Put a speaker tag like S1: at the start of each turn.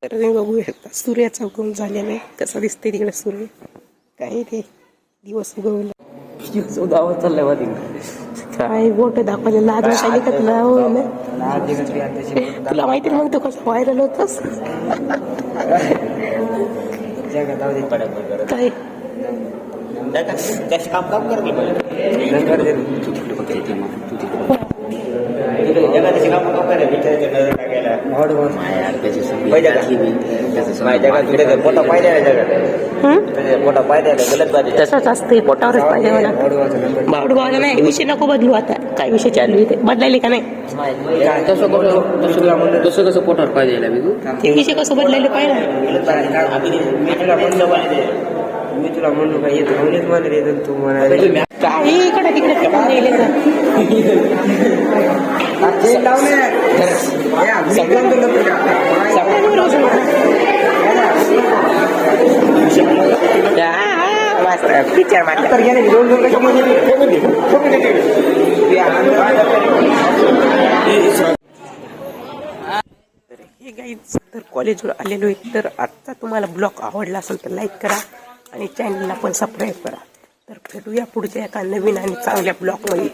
S1: तर तुम्ही बघू शकता सूर्याचा उगम झालेला आहे. कसा दिसते तिकडे सूर्य. काय ते दिवस उगवला.
S2: दावत चाललंय मध्ये
S1: काय बोट दाखवायला लाज वाटायली का तुला? हो ना. तुला माहिती मग तू कसं व्हायरल होतस काय
S2: काम काम कर
S1: तसंच असते पोटावरच पाहिजे मला. बावडगावला नाही विषय नको बदलू आता. काय विषय चालू आहे बदलायले का नाही?
S2: तसं कसं पोटावर पाहिजे
S1: ते विषय कसं बदलायला पाहिजे.
S2: मी तुला म्हणलो का येत म्हणूनच मला येत तू म्हणाले
S1: काही इकडे तिकडे फेकून गेले पिक्चर हे गाईज तर कॉलेजवर आलेलो आहे. तर आजचा तुम्हाला ब्लॉग आवडला असेल तर लाईक करा आणि चॅनलला पण सबस्क्राईब करा. तर भेटूया पुढच्या एका नवीन आणि चांगल्या ब्लॉगमध्ये.